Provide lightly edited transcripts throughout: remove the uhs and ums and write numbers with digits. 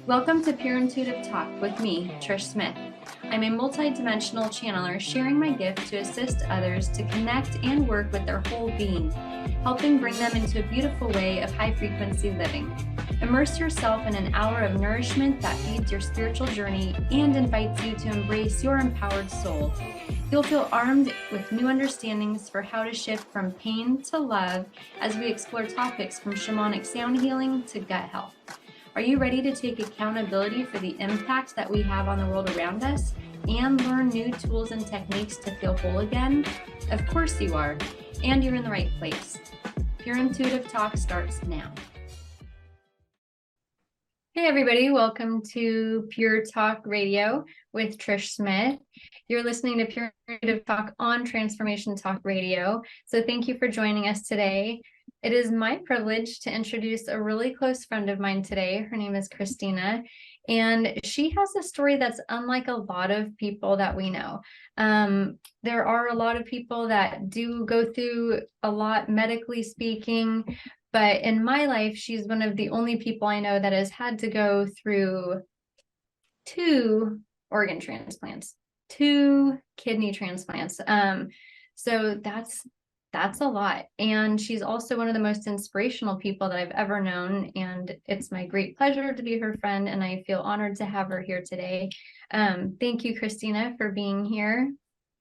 Welcome to Pure Intuitive Talk with me, Trish Smith. I'm a multi-dimensional channeler sharing my gift to assist others to connect and work with their whole being, helping bring them into a beautiful way of high-frequency living. Immerse yourself in an hour of nourishment that feeds your spiritual journey and invites you to embrace your empowered soul. You'll feel armed with new understandings for how to shift from pain to love as we explore topics from shamanic sound healing to gut health. Are you ready to take accountability for the impact that we have on the world around us and learn new tools and techniques to feel whole again? Of course you are, and you're in the right place. Pure Intuitive Talk starts now. Hey everybody, welcome to Pure Talk Radio with Trish Smith. You're listening to Pure Intuitive Talk on Transformation Talk Radio. So thank you for joining us today. It is my privilege to introduce a really close friend of mine today. Her name is Cristina, and she has a story that's unlike a lot of people that we know. There are a lot of people that do go through a lot medically speaking, but in my life, she's one of the only people I know that has had to go through 2 organ transplants, 2 kidney transplants. So that's a lot. And she's also one of the most inspirational people that I've ever known. And it's my great pleasure to be her friend. And I feel honored to have her here today. Thank you, Cristina, for being here.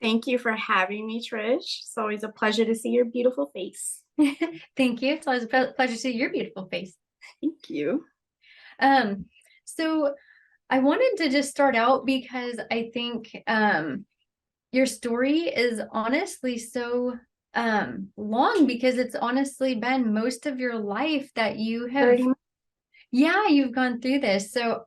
Thank you for having me, Trish. It's always a pleasure to see your beautiful face. Thank you. It's always a pleasure to see your beautiful face. Thank you. So I wanted to just start out because I think your story is honestly so long, because it's honestly been most of your life that you have, you've gone through this. So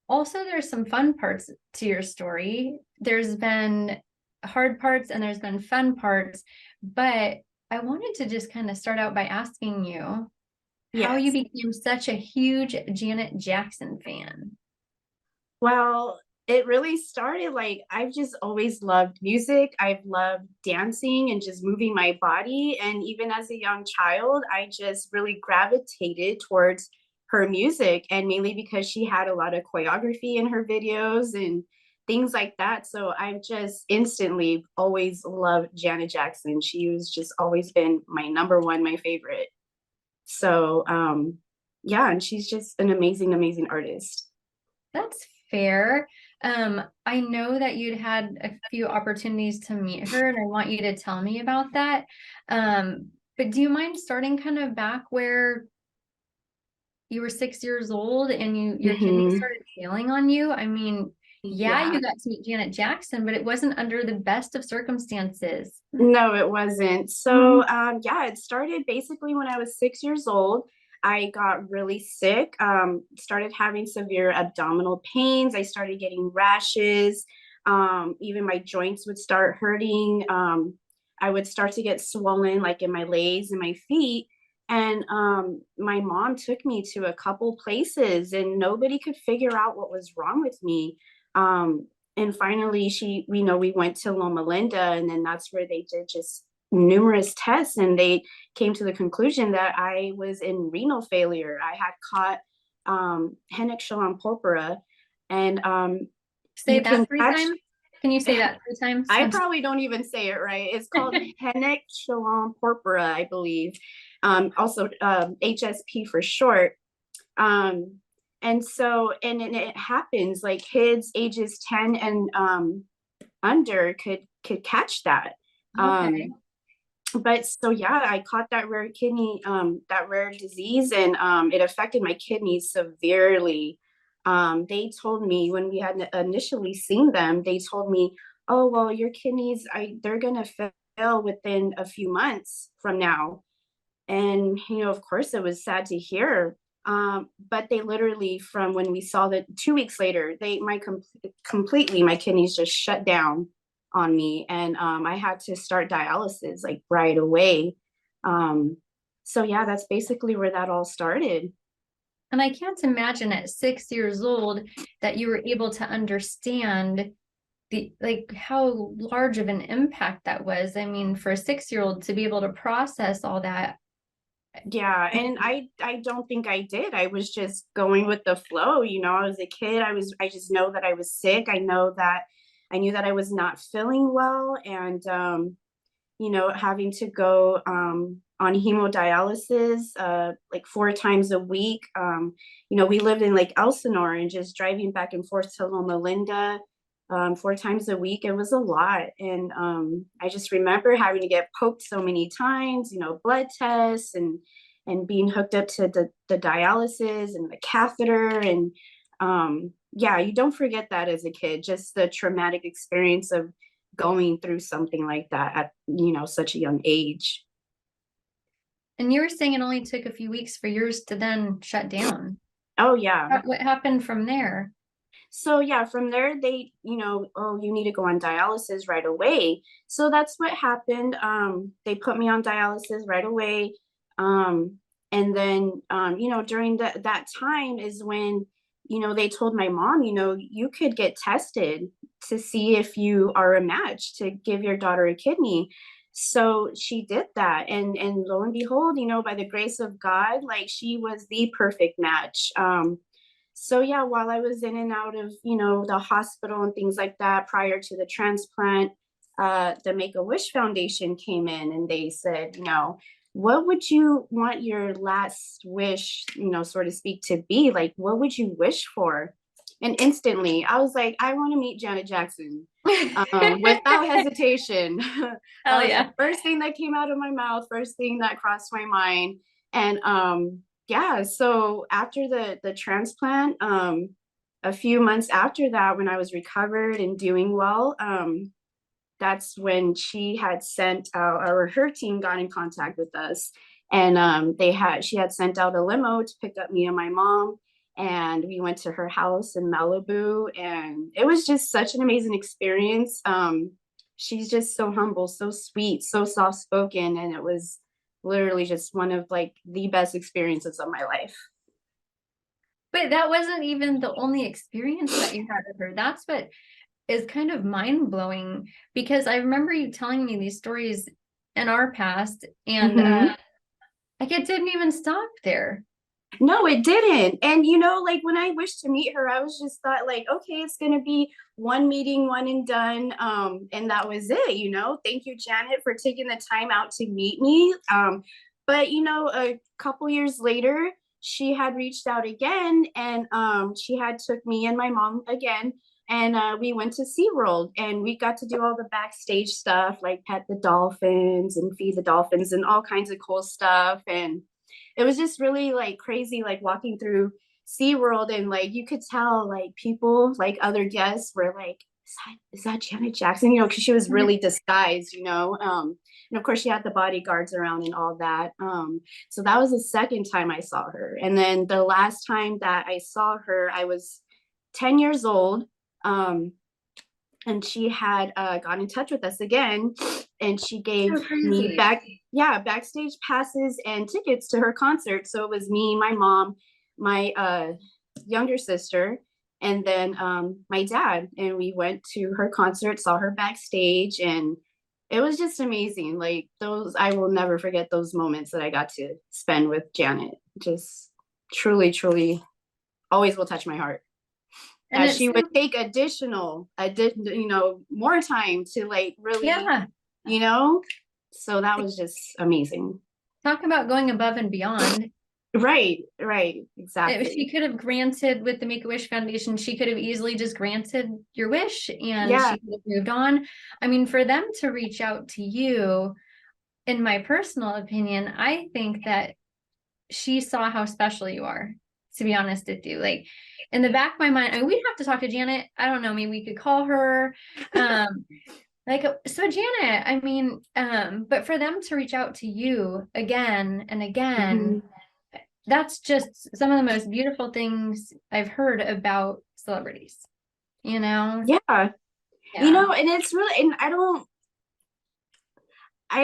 also there's some fun parts to your story. There's been hard parts and there's been fun parts, but I wanted to just kind of start out by asking you how you became such a huge Janet Jackson fan. Well, it really started I've just always loved music. I've loved dancing and just moving my body. And even as a young child, I just really gravitated towards her music, and mainly because she had a lot of choreography in her videos and things like that. So I've just instantly always loved Janet Jackson. She was just always been my number one, my favorite. So and she's just an amazing, amazing artist. That's fair. I know that you'd had a few opportunities to meet her, and I want you to tell me about that. But do you mind starting kind of back where you were 6 years old and your kidneys started failing on you? I mean, you got to meet Janet Jackson, but it wasn't under the best of circumstances. No, it wasn't. So it started basically when I was 6 years old. I got really sick, started having severe abdominal pains. I started getting rashes. Even my joints would start hurting. I would start to get swollen, like in my legs and my feet. And my mom took me to a couple places and nobody could figure out what was wrong with me. And finally, we went to Loma Linda, and then that's where they did just numerous tests, and they came to the conclusion that I was in renal failure. I had caught Hennick purpura, and say that 3 times. Can you say that 3 times? I probably don't even say it right. It's called Hennick purpura, I believe. Also HSP for short. And so, and it happens, like kids ages 10 and under could catch that. Okay. But so, I caught that rare kidney, that rare disease, and it affected my kidneys severely. They told me when we had initially seen them, they told me, oh, well, your kidneys, they're going to fail within a few months from now. And, of course, it was sad to hear. But they literally, from when we saw that 2 weeks later, completely my kidneys just shut down on me, and I had to start dialysis like right away. So that's basically where that all started. And I can't imagine at 6 years old that you were able to understand how large of an impact that was. I mean, for a 6-year-old to be able to process all that, Yeah, and I don't think I did. I was just going with the flow, you know. I was a kid. I just know that I was sick. I knew that I was not feeling well, and you know, having to go on hemodialysis like 4 times a week. You know, we lived in like Elsinore, and just driving back and forth to Loma Linda 4 times a week, it was a lot. And I just remember having to get poked so many times, you know, blood tests and being hooked up to the dialysis and the catheter. And yeah, you don't forget that as a kid, just the traumatic experience of going through something like that at, you know, such a young age. And you were saying it only took a few weeks for yours to then shut down. Oh yeah. What happened from there? So yeah, from there they, you know, oh, you need to go on dialysis right away. So that's what happened. They put me on dialysis right away. And then you know, during that time is when, you know, they told my mom, you know, you could get tested to see if you are a match to give your daughter a kidney. So she did that, and lo and behold, you know, by the grace of God, like she was the perfect match. So yeah, while I was in and out of, you know, the hospital and things like that prior to the transplant, the Make-A-Wish Foundation came in and they said, you know, what would you want your last wish, you know, so to speak, to be? Like, what would you wish for? And instantly I was like, I want to meet Janet Jackson without hesitation. That Hell was the yeah. first thing that came out of my mouth, first thing that crossed my mind. And yeah, so after the transplant, a few months after that, when I was recovered and doing well, that's when she had sent out, or her team got in contact with us, and she had sent out a limo to pick up me and my mom, and we went to her house in Malibu, and it was just such an amazing experience. She's just so humble, so sweet, so soft spoken, and it was literally just one of like the best experiences of my life. But that wasn't even the only experience that you had with her. That's what is kind of mind blowing, because I remember you telling me these stories in our past, and Mm-hmm. like it didn't even stop there. No, it didn't. And you know, like when I wished to meet her, I was just thought like, okay, it's gonna be one meeting, one and done. And that was it, you know. Thank you, Janet, for taking the time out to meet me. But you know, a couple years later, she had reached out again, and she had took me and my mom again, and we went to SeaWorld, and we got to do all the backstage stuff, like pet the dolphins and feed the dolphins and all kinds of cool stuff. And it was just really like crazy, like walking through SeaWorld, and like you could tell like people, like other guests were like, is that Janet Jackson? You know, because she was really disguised, you know. And of course she had the bodyguards around and all that. So that was the second time I saw her. And then the last time that I saw her, I was 10 years old. And she had got in touch with us again, and she gave So me crazy. backstage passes and tickets to her concert. So it was me, my mom, my younger sister, and then my dad, and we went to her concert, saw her backstage, and it was just amazing. Like those, I will never forget those moments that I got to spend with Janet. Just truly, truly, always will touch my heart, And that it's she so, would take you know, more time to like really, yeah, you know. So that was just amazing. talk about going above and beyond. Right, If she exactly. could have granted with the Make-A-Wish Foundation, she could have easily just granted your wish and Yeah. she could have moved on. I mean, for them to reach out to you, in my personal opinion, I think that she saw how special you are, to be honest with you. Like in the back of my mind, I mean, we'd have to talk to Janet. I don't know, maybe we could call her. Like, so Janet, I mean, but for them to reach out to you again and again, Mhm. that's just some of the most beautiful things I've heard about celebrities, you know? Yeah, you Yeah. know, and it's really, and I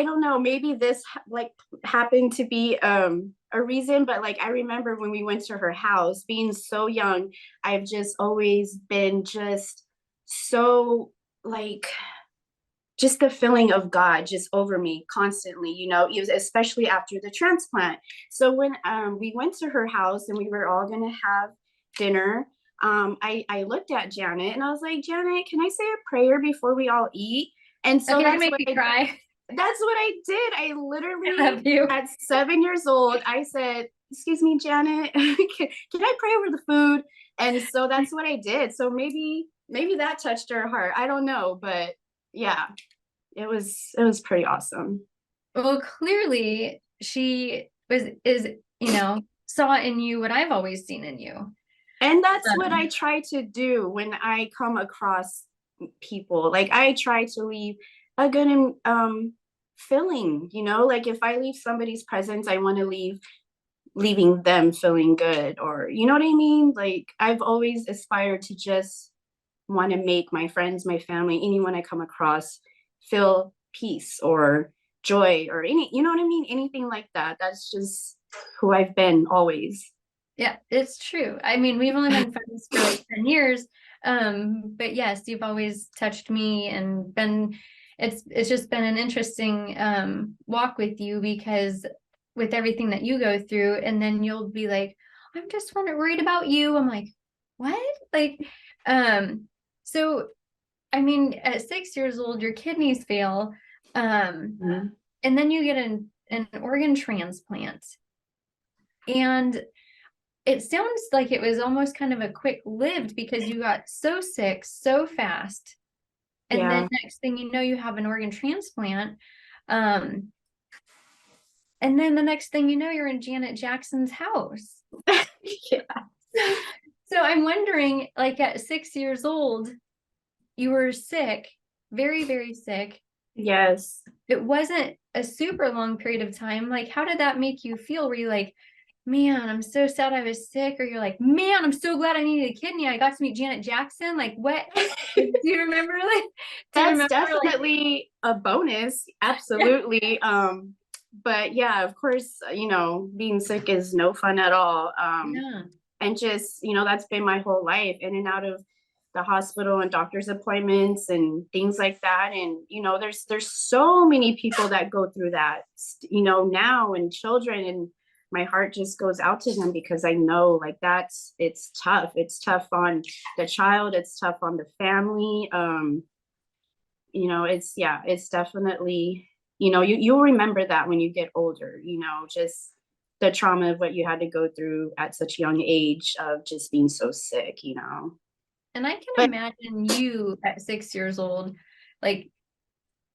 don't know, maybe this like happened to be a reason, but like I remember when we went to her house, being so young, I've just always been just so like just the feeling of God just over me constantly, it was especially after the transplant. So when we went to her house and we were all going to have dinner, I looked at Janet and I was like, Janet, can I say a prayer before we all eat? And so Okay, make me cry. That's what I did. I literally, I love you. at 7 years old, I said, excuse me, Janet, can I pray over the food? And so that's what I did. So maybe that touched her heart. I don't know, but yeah, it was pretty awesome. Well, clearly she saw in you what I've always seen in you. And that's what I try to do when I come across people. Like I try to leave a good feeling, like if I leave somebody's presence, I want to leaving them feeling good, or you know what I mean? Like I've always aspired to just want to make my friends, my family, anyone I come across feel peace or joy or you know what I mean? Anything like that. That's just who I've been always. Yeah, it's true. I mean, we've only been friends for like 10 years. But yes, you've always touched me and it's just been an interesting walk with you, because with everything that you go through, and then you'll be like, I'm just worried about you. I'm like, what? Like, so I mean, at 6 years old, your kidneys fail. And then you get an organ transplant. And it sounds like it was almost kind of a quick lived, because you got so sick so fast. And then next thing you know, you have an organ transplant. And then the next thing you know, you're in Janet Jackson's house. Yeah. So I'm wondering, like at 6 years old, you were sick, very, very sick. Yes. It wasn't a super long period of time. Like, how did that make you feel? Were you like, man, I'm so sad I was sick? Or you're like, man, I'm so glad I needed a kidney. I got to meet Janet Jackson. Like, what? Do you remember? That's definitely a bonus. Absolutely. But yeah, of course, being sick is no fun at all. Yeah. And just, that's been my whole life, in and out of the hospital and doctor's appointments and things like that. And, there's so many people that go through that, now, and children, and my heart just goes out to them, because I know like it's tough. It's tough on the child. It's tough on the family. It's definitely, you'll remember that when you get older, just the trauma of what you had to go through at such a young age of just being so sick. And I can imagine you at 6 years old, like,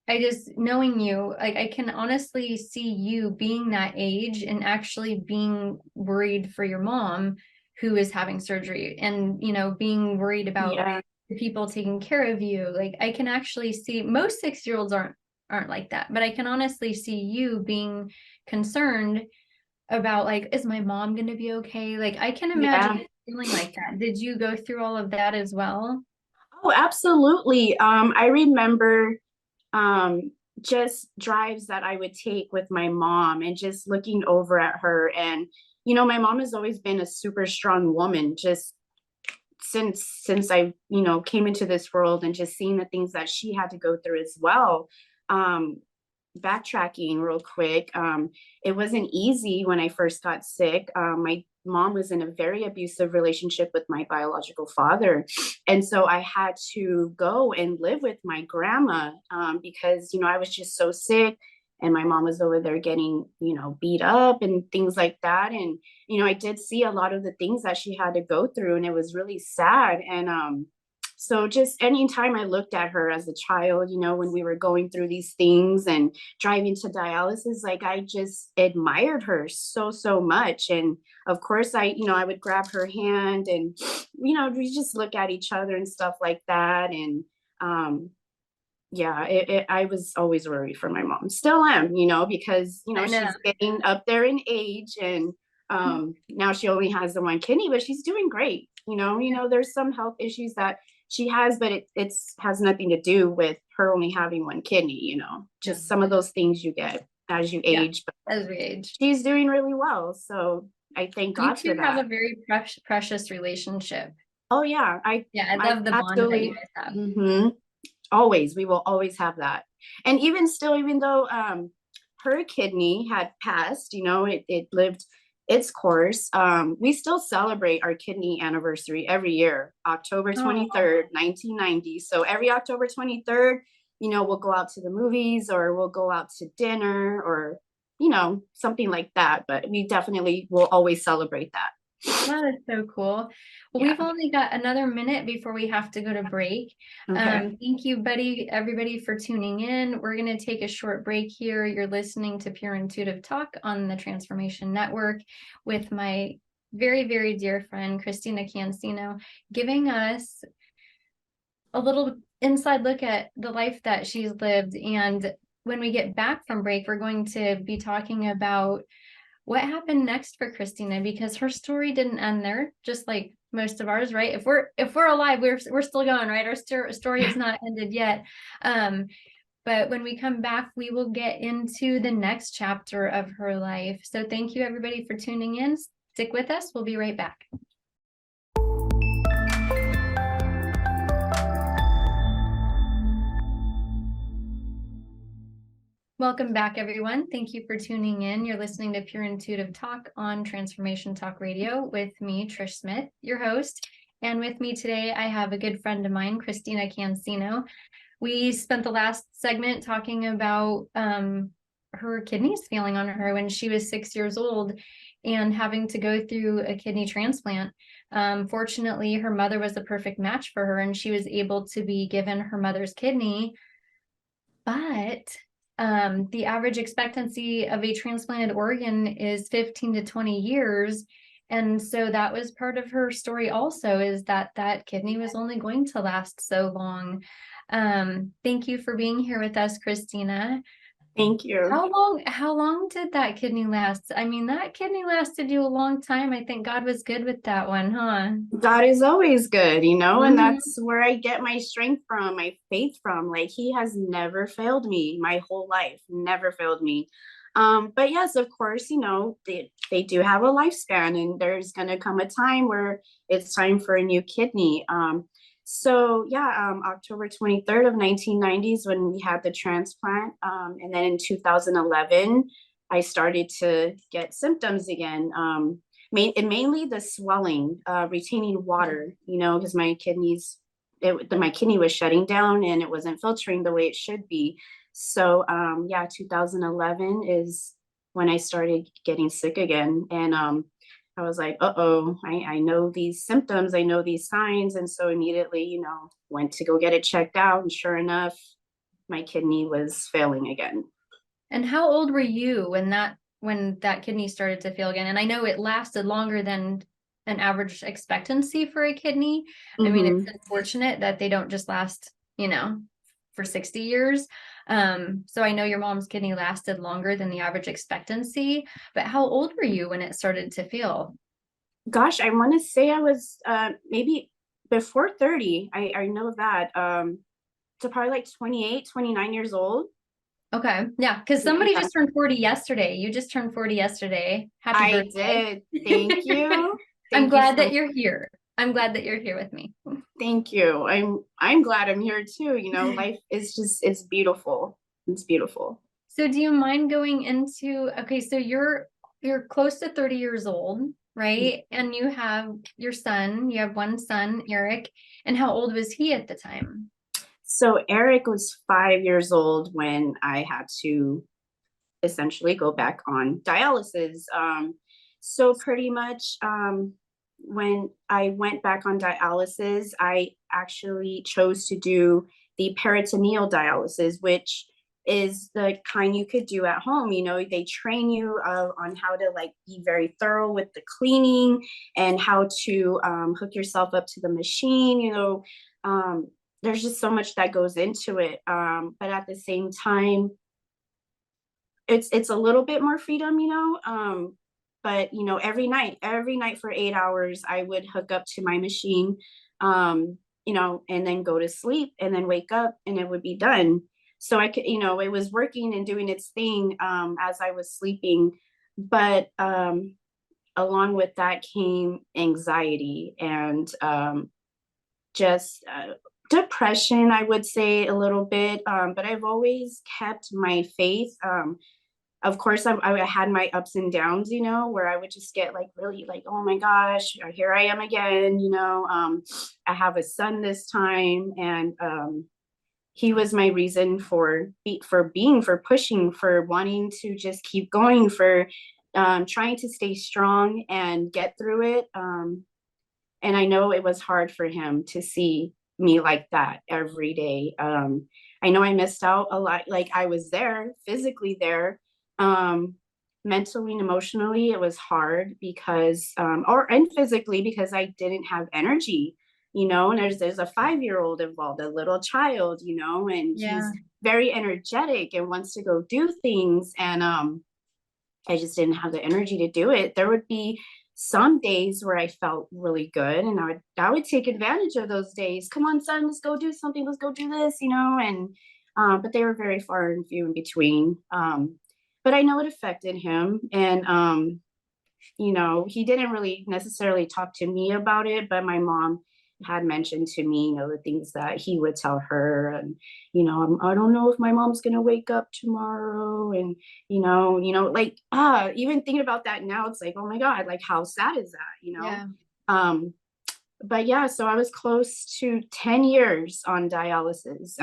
I just knowing you, like, I can honestly see you being that age and actually being worried for your mom who is having surgery, and, being worried about the people taking care of you. Like, I can actually see most 6-year-olds aren't like that, but I can honestly see you being concerned about, like, is my mom going to be okay? Like, I can imagine feeling like that. Did you go through all of that as well? Oh, absolutely. I remember just drives that I would take with my mom and just looking over at her. And, my mom has always been a super strong woman, just since I, came into this world, and just seeing the things that she had to go through as well. Backtracking real quick, it wasn't easy when I first got sick. My mom was in a very abusive relationship with my biological father, and so I had to go and live with my grandma, because I was just so sick, and my mom was over there getting beat up and things like that. And I did see a lot of the things that she had to go through, and it was really sad. And so just anytime I looked at her as a child, when we were going through these things and driving to dialysis, like I just admired her so, so much. And of course, I would grab her hand, and, we just look at each other and stuff like that. And I was always worried for my mom. Still am, because, she's getting up there in age, and now she only has the one kidney, but she's doing great. There's some health issues that she has, but it has nothing to do with her only having one kidney, just some of those things you get as you age. But as we age. She's doing really well. So I thank God for that. You two have a very precious relationship. Oh yeah. I love the bond that you guys have. Mm-hmm. Always, we will always have that. And even still, even though her kidney had passed, it lived its course, we still celebrate our kidney anniversary every year, October Oh. 23rd, 1990. So every October 23rd, we'll go out to the movies, or we'll go out to dinner, or something like that. But we definitely will always celebrate that. That is so cool. Well, Yeah. we've only got another minute before we have to go to break. Okay. Thank you, everybody, for tuning in. We're going to take a short break here. You're listening to Pure Intuitive Talk on the Transformation Network with my very, very dear friend, Cristina Cancino, giving us a little inside look at the life that she's lived. And when we get back from break, we're going to be talking about what happened next for Cristina, because her story didn't end there, just like most of ours, right? If we're alive, we're still going, right? Our story is not ended yet. But when we come back, we will get into the next chapter of her life. So thank you, everybody, for tuning in. Stick with us. We'll be right back. Welcome back, everyone. Thank you for tuning in. You're listening to Pure Intuitive Talk on Transformation Talk Radio with me, Trish Smith, your host. And with me today, I have a good friend of mine, Cristina Cancino. We spent the last segment talking about her kidneys failing on her when she was 6 years old and having to go through a kidney transplant. Fortunately, her mother was the perfect match for her, and she was able to be given her mother's kidney. But the average expectancy of a transplanted organ is 15 to 20 years. And so that was part of her story also, is that kidney was only going to last so long. Thank you for being here with us, Cristina. Thank you. How long did that kidney last? I mean, that kidney lasted you a long time. I think God was good with that one, huh? God is always good, and Mhm. that's where I get my strength from, my faith from. Like, he has never failed me my whole life, never failed me. But yes, of course, they do have a lifespan, and there's going to come a time where it's time for a new kidney. So yeah, October 23rd of 1990 is when we had the transplant. And then in 2011, I started to get symptoms again. Mainly the swelling, retaining water, because my my kidney was shutting down and it wasn't filtering the way it should be. So yeah, 2011 is when I started getting sick again. And I was like, I know these symptoms, I know these signs. And so immediately, went to go get it checked out. And sure enough, my kidney was failing again. And how old were you when that kidney started to fail again? And I know it lasted longer than an average expectancy for a kidney. I mean, it's unfortunate that they don't just last, for 60 years. So I know your mom's kidney lasted longer than the average expectancy, but how old were you when it started to fail? Gosh, I want to say I was maybe before 30. I know that. So probably like 28, 29 years old. Okay. Yeah. Because somebody just turned 40 yesterday. You just turned 40 yesterday. Happy birthday. I did. Thank you. I'm glad that you're here. I'm glad that you're here with me. Thank you. I'm glad I'm here too. Life is it's beautiful. It's beautiful. So do you mind going into, okay, so you're close to 30 years old, right? And you have you have one son, Eric. And how old was he at the time? So Eric was 5 years old when I had to essentially go back on dialysis. So pretty much when I went back on dialysis, I actually chose to do the peritoneal dialysis, which is the kind you could do at home. They train you on how to be very thorough with the cleaning and how to hook yourself up to the machine. There's just so much that goes into it. But at the same time, it's a little bit more freedom, but every night for 8 hours, I would hook up to my machine, and then go to sleep and then wake up and it would be done. So I could, it was working and doing its thing as I was sleeping. But along with that came anxiety and just Depression, I would say a little bit, but I've always kept my faith. Of course, I had my ups and downs, where I would just get like really like, oh my gosh, here I am again, I have a son this time, and he was my reason for being, for pushing, for wanting to just keep going, for trying to stay strong and get through it. And I know it was hard for him to see me like that every day. I know I missed out a lot. Like, I was there, physically there, mentally and emotionally. It was hard because, and physically, because I didn't have energy, and there's a 5-year-old involved, a little child, and he's Yeah. very energetic and wants to go do things. And I just didn't have the energy to do it. There would be some days where I felt really good, and I would take advantage of those days. Come on, son, let's go do something. Let's go do this, and but they were very far and few in between. But I know it affected him, and he didn't really necessarily talk to me about it, but my mom had mentioned to me, the things that he would tell her, and I don't know if my mom's gonna wake up tomorrow, and like even thinking about that now, it's like, oh my God, like how sad is that, Yeah. But yeah, so I was close to 10 years on dialysis.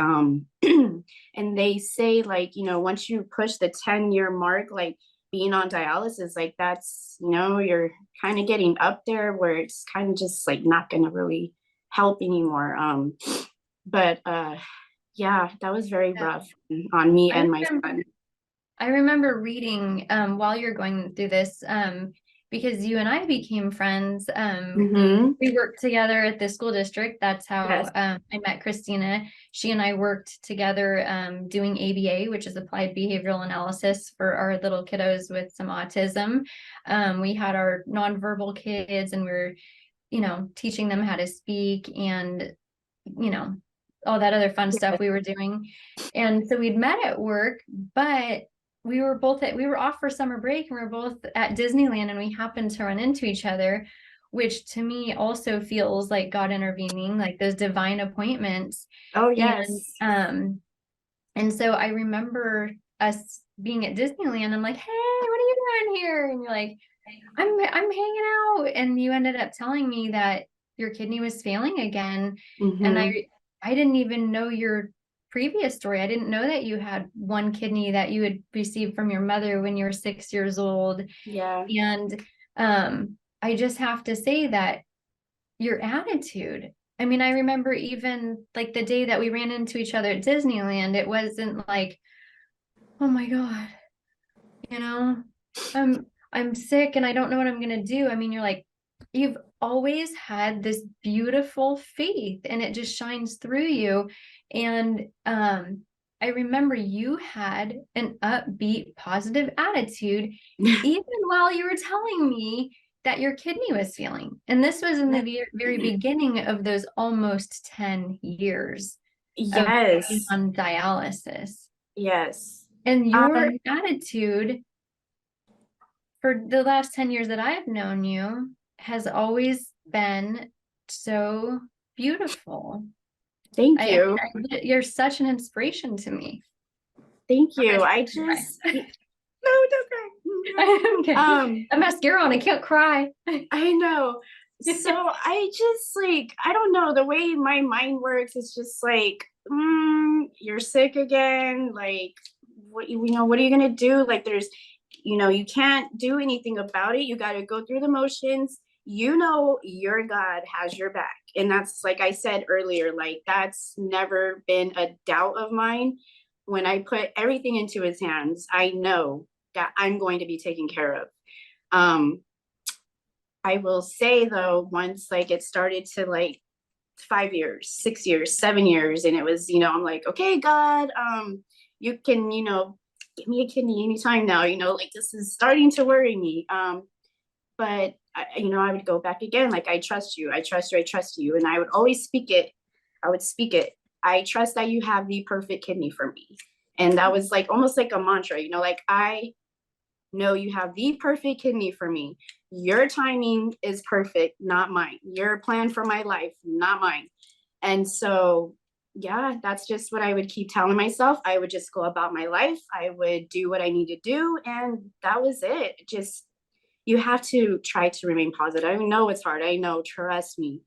And they say, like, once you push the 10-year mark, like being on dialysis, like that's, you're kind of getting up there where it's kind of just like not going to really help anymore. But yeah, that was very Yeah. rough on me I and my remember, son. I remember reading while you're going through this, because you and I became friends. Mm-hmm. We worked together at the school district. That's Yes. how I met Christina. She and I worked together doing ABA, which is applied behavioral analysis for our little kiddos with some autism. We had our nonverbal kids, and we were, teaching them how to speak, and you know, all that other fun stuff we were doing. And so we'd met at work, but we were off for summer break, and we were both at Disneyland, and we happened to run into each other, which to me also feels like God intervening, like those divine appointments. Oh, And yes. and so I remember us being at Disneyland. I'm like, hey, what are you doing here? And you're like, I'm hanging out. And you ended up telling me that your kidney was failing again. And Mm-hmm. I didn't even know your previous story. I didn't know that you had one kidney that you had received from your mother when you were 6 years old. Yeah. And I just have to say that your attitude. I mean, I remember even like the day that we ran into each other at Disneyland, it wasn't like, oh my God, you know, I'm sick and I don't know what I'm gonna do. I mean, you're like, you've always had this beautiful faith, and it just shines through you. And I remember you had an upbeat, positive attitude, even while you were telling me that your kidney was failing. And this was in the very beginning of those almost 10 years of being Yes. on dialysis. Yes. And your Um, attitude for the last 10 years that I've known you has always been so beautiful. Thank you. You're such an inspiration to me. Thank you. Okay. I just no, don't cry. Okay. A mascara on, I can't cry. I know. So I just like, I don't know, the way my mind works is just like, you're sick again. Like, what are you gonna do? Like, there's, you can't do anything about it. You got to go through the motions. Your God has your back. And that's, like I said earlier, like that's never been a doubt of mine. When I put everything into his hands, I know that I'm going to be taken care of. Um, I will say though, once like it started to like 5 years, 6 years, 7 years, and it was, I'm like, okay, God, you can, give me a kidney anytime now, like this is starting to worry me. But I would go back again, like, I trust you, I trust you, I trust you. And I would always speak it. I would speak it. I trust that you have the perfect kidney for me. And that was like almost like a mantra, like I know you have the perfect kidney for me. Your timing is perfect, not mine. Your plan for my life, not mine. And so, yeah, that's just what I would keep telling myself. I would just go about my life. I would do what I need to do. And that was it. Just, you have to try to remain positive. I know it's hard. I know, trust me.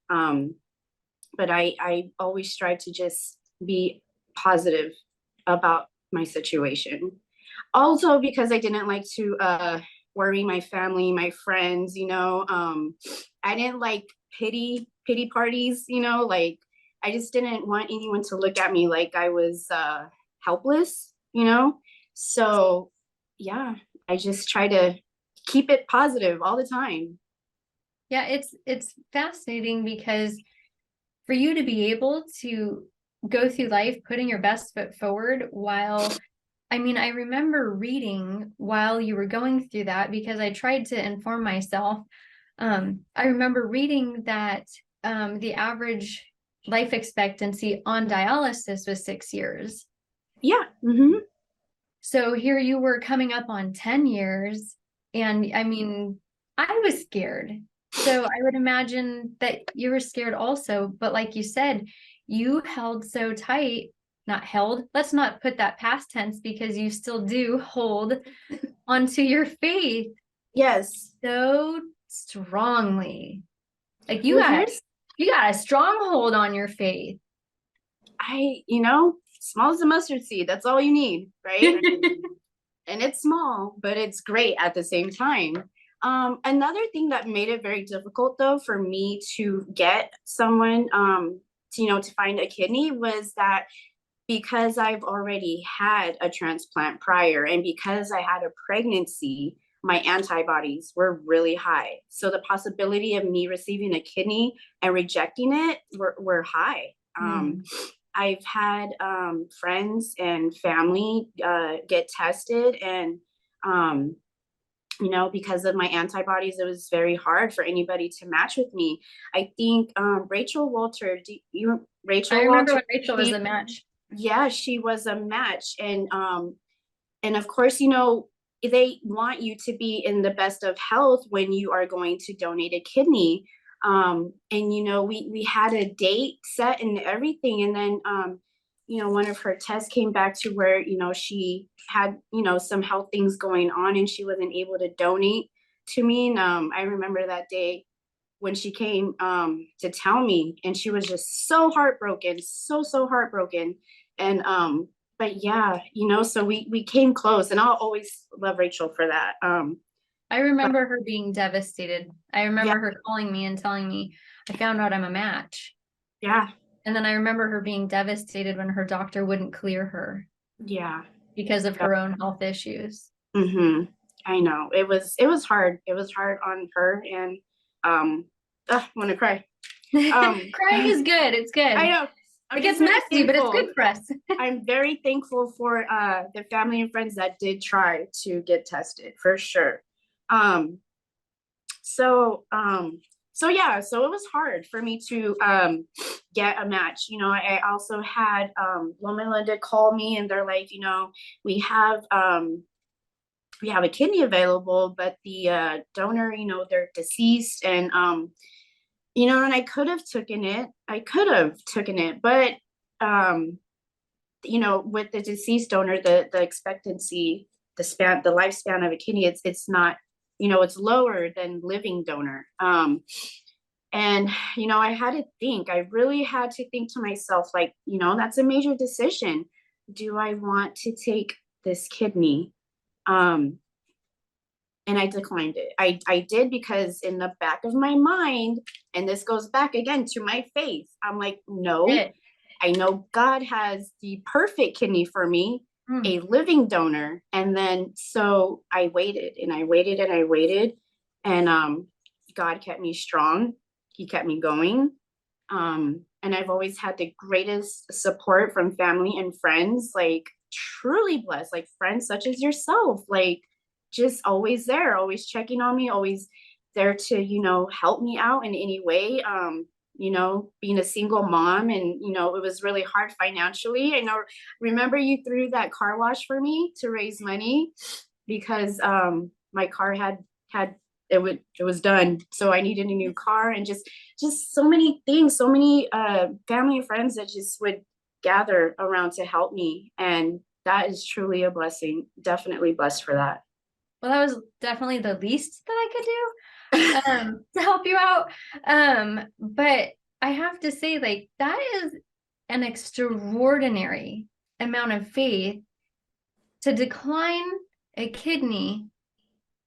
Um, but I always strive to just be positive about my situation. Also, because I didn't like to worry my family, my friends, I didn't like pity parties, like I just didn't want anyone to look at me like I was helpless. So yeah, I just try to keep it positive all the time. Yeah, it's fascinating because for you to be able to go through life putting your best foot forward while I mean, I remember reading while you were going through that because I tried to inform myself. I remember reading that the average life expectancy on dialysis was 6 years. Yeah. Mm-hmm. So here you were coming up on 10 years. And I mean, I was scared. So I would imagine that you were scared also. But like you said, you held so tight, not held, let's not put that past tense because you still do hold onto your faith Yes. so strongly. Like Well, here's you got a strong hold on your faith. small as a mustard seed. That's all you need, right? And it's small, but it's great at the same time. Another thing that made it very difficult, though, for me to get someone, to find a kidney was that because I've already had a transplant prior and because I had a pregnancy, my antibodies were really high. So the possibility of me receiving a kidney and rejecting it were high. Mm. I've had friends and family get tested, and because of my antibodies, it was very hard for anybody to match with me. I think Rachel Walter, I Rachel remember Walter, when Rachel was a match. yeah, she was a match, and of course, they want you to be in the best of health when you are going to donate a kidney. And we had a date set and everything, and then one of her tests came back to where she had some health things going on, and she wasn't able to donate to me. And I remember that day when she came to tell me, and she was just so heartbroken, so heartbroken. And but yeah, so we came close, and I'll always love Rachel for that. I remember her being devastated. I Yeah, remember her calling me and telling me, I found out I'm a match. yeah, And then I remember her being devastated when her doctor wouldn't clear her yeah. because of her own health issues. Mm-hmm. I know it was hard. It was hard on her, and I want to cry. Crying is good. It's I good. know. I'm It just gets very messy, but it's thankful. good for us. I'm very thankful for the family and friends that did try to get tested for sure. Um, so yeah, so it was hard for me to get a match. I also had Loma Linda call me, and they're like, we have we have a kidney available, but the donor, they're deceased, and and I could have taken it. But with the deceased donor, the expectancy, the lifespan of a kidney, it's not, it's lower than living donor. And I had to think. I really had to think to myself, like, that's a major decision. Do I want to take this kidney? And I declined it. I did because in the back of my mind, and this goes back again to my faith, I'm like, no, I know God has the perfect kidney for me, a living donor. And then so I waited and I waited and I waited, and God kept me strong. He kept me going. And I've always had the greatest support from family and friends, like truly blessed, like friends such as yourself, like just always there, always checking on me, always there to, help me out in any way. Being a single mom, and it was really hard financially. I know, remember you threw that car wash for me to raise money because my car had it was done. So I needed a new car, and just so many things, so many family and friends that just would gather around to help me. And that is truly a blessing. Definitely blessed for that. Well, that was definitely the least that I could do to help you out. But I have to say, like, that is an extraordinary amount of faith to decline a kidney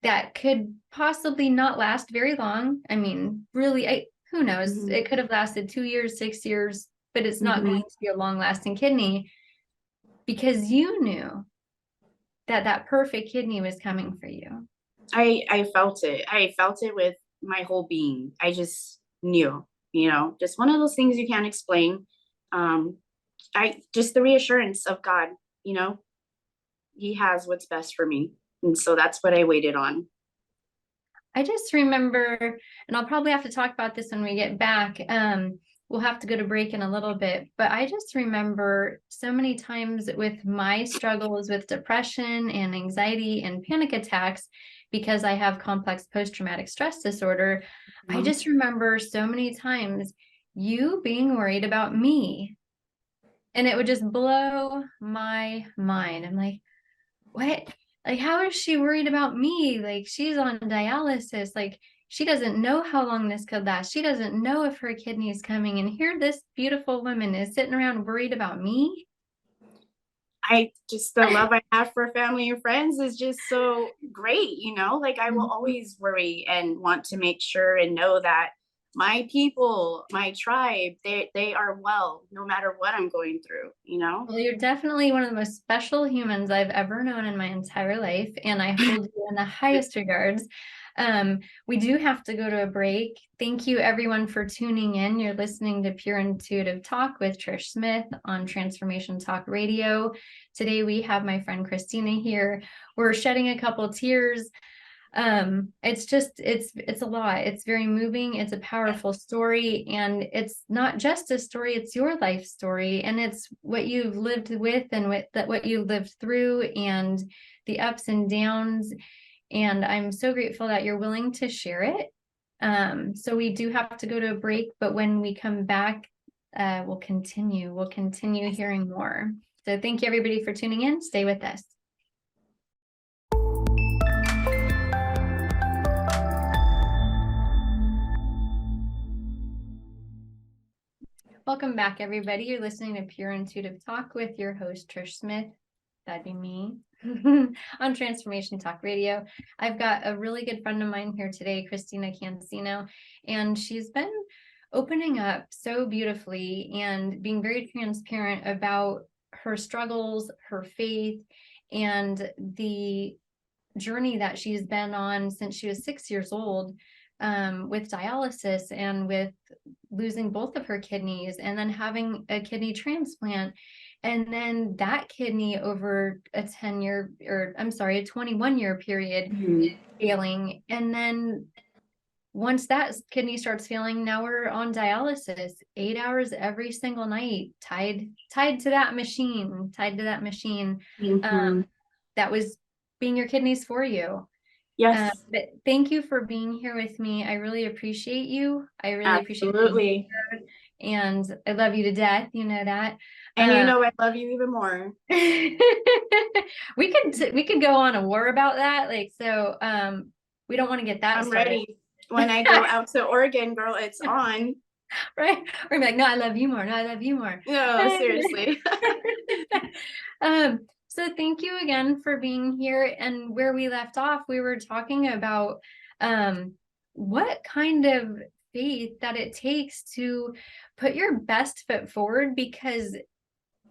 that could possibly not last very long. I mean, really, who knows? Mhm. It could have lasted 2 years, 6 years, but it's not Mhm. going to be a long-lasting kidney because you knew that that perfect kidney was coming for you. I felt it. I felt it with my whole being. I just knew, just one of those things you can't explain. Um, I just the reassurance of God, you know, He has what's best for me. And so that's what I waited on. I just remember, and I'll probably have to talk about this when we get back. We'll have to go to break in a little bit, but I just remember so many times with my struggles with depression and anxiety and panic attacks, because I have complex post-traumatic stress disorder. I Mhm. just remember so many times you being worried about me, and it would just blow my mind. I'm like, what? Like, how is she worried about me? Like, she's on dialysis. Like, she doesn't know how long this could last. She doesn't know if her kidney is coming. And here, this beautiful woman is sitting around worried about me. I just the love I have for family and friends is just so great, like I will Mhm. always worry and want to make sure and know that my people, my tribe, they are well no matter what I'm going through. Well, you're definitely one of the most special humans I've ever known in my entire life, and I hold you in the highest regards. We do have to go to a break. Thank you, everyone, for tuning in. You're listening to Pure Intuitive Talk with Trish Smith on Transformation Talk Radio. Today, we have my friend Cristina here. We're shedding a couple tears. It's a lot. It's very moving. It's a powerful story, and it's not just a story, it's your life story, and it's what you've lived with and what you lived through, and the ups and downs. And I'm so grateful that you're willing to share it. So we do have to go to a break, but when we come back, we'll continue hearing more. So thank you, everybody, for tuning in. Stay with us. Welcome back, everybody. You're listening to Pure Intuitive Talk with your host, Trish Smith. That'd be me on Transformation Talk Radio. I've got a really good friend of mine here today, Cristina Cancino, and she's been opening up so beautifully and being very transparent about her struggles, her faith, and the journey that she's been on since she was 6 years old, with dialysis and with losing both of her kidneys and then having a kidney transplant. And then that kidney over a 21-year period Mhm. failing. And then once that kidney starts failing, now we're on dialysis 8 hours every single night, tied to that machine, Mhm. that was being your kidneys for you. Yes, But thank you for being here with me. I really appreciate you. I really appreciate you being absolutely. here, and I love you to death. You know that. And Um, I love you even more. we could go on a war about that. Like, so we don't want to get that I'm started. ready. When I go out to Oregon, girl, it's on. Right? We're gonna be like, no, I love you more. No, I love you more. No, seriously. So thank you again for being here. And where we left off, we were talking about what kind of faith that it takes to put your best foot forward, because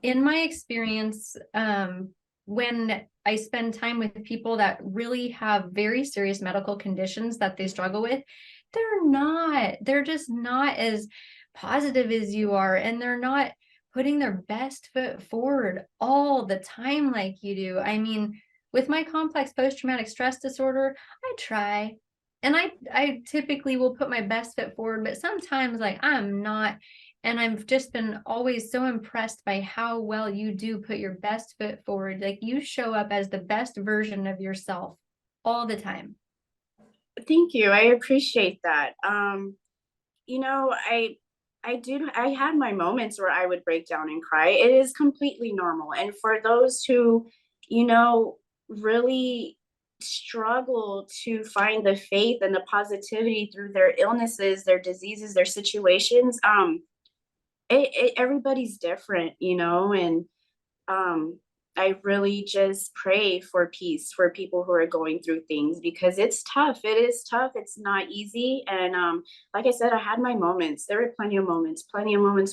in my experience, when I spend time with people that really have very serious medical conditions that they struggle with, they're just not as positive as you are, and they're not putting their best foot forward all the time like you do. I mean, with my complex post-traumatic stress disorder, I try, and I typically will put my best foot forward, but sometimes, like, I'm not. And I've just been always so impressed by how well you do put your best foot forward. Like, you show up as the best version of yourself all the time. Thank you. I appreciate that. You know, I had my moments where I would break down and cry. It is completely normal. And for those who, you know, really struggle to find the faith and the positivity through their illnesses, their diseases, their situations, everybody's different, you know, and um I really just pray for peace for people who are going through things because it's tough. It is tough. It's not easy. And like I said, I had my moments. There were plenty of moments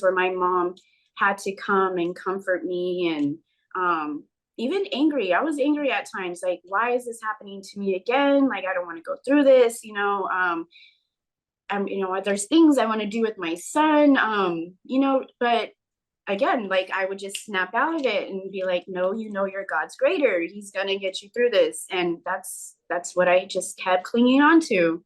where my mom had to come and comfort me and even angry. I was angry at times, like, why is this happening to me again? Like, I don't want to go through this, you know. You know, there's things I want to do with my son, you know, but again, like I would just snap out of it and be like, no, you know, your God's greater. He's gonna get you through this. And that's what I just kept clinging on to.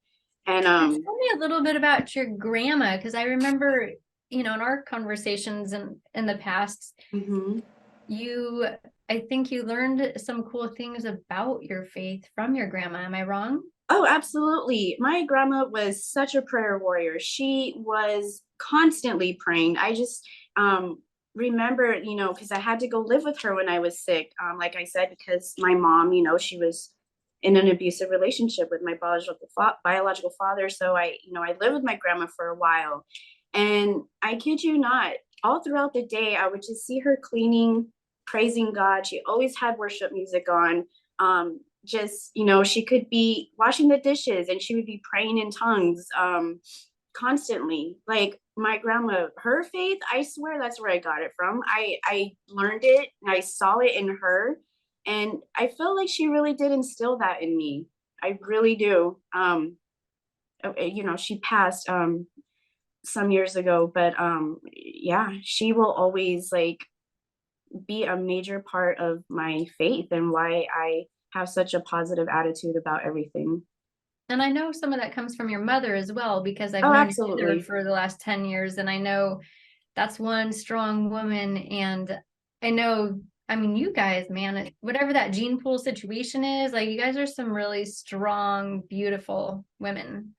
And Tell me a little bit about your grandma, because I remember, you know, in our conversations in the past, mhm. you I think you learned some cool things about your faith from your grandma. Am I wrong? Oh, absolutely. My grandma was such a prayer warrior. She was constantly praying. I just remember, you know, because I had to go live with her when I was sick. Like I said, because my mom, you know, she was in an abusive relationship with my biological father. So you know, I lived with my grandma for a while. And I kid you not, all throughout the day, I would just see her cleaning, praising God. She always had worship music on. Just, you know, she could be washing the dishes and she would be praying in tongues constantly. Like my grandma, her faith, I swear that's where I got it from. I learned it and I saw it in her, and I feel like she really did instill that in me. I really do. You know, she passed some years ago, but yeah, she will always like be a major part of my faith and why I have such a positive attitude about everything. And I know some of that comes from your mother as well, because I've Oh, known your mother absolutely. for the last 10 years, and I know that's one strong woman. And I know, I mean, you guys, man, whatever that gene pool situation is, like you guys are some really strong, beautiful women.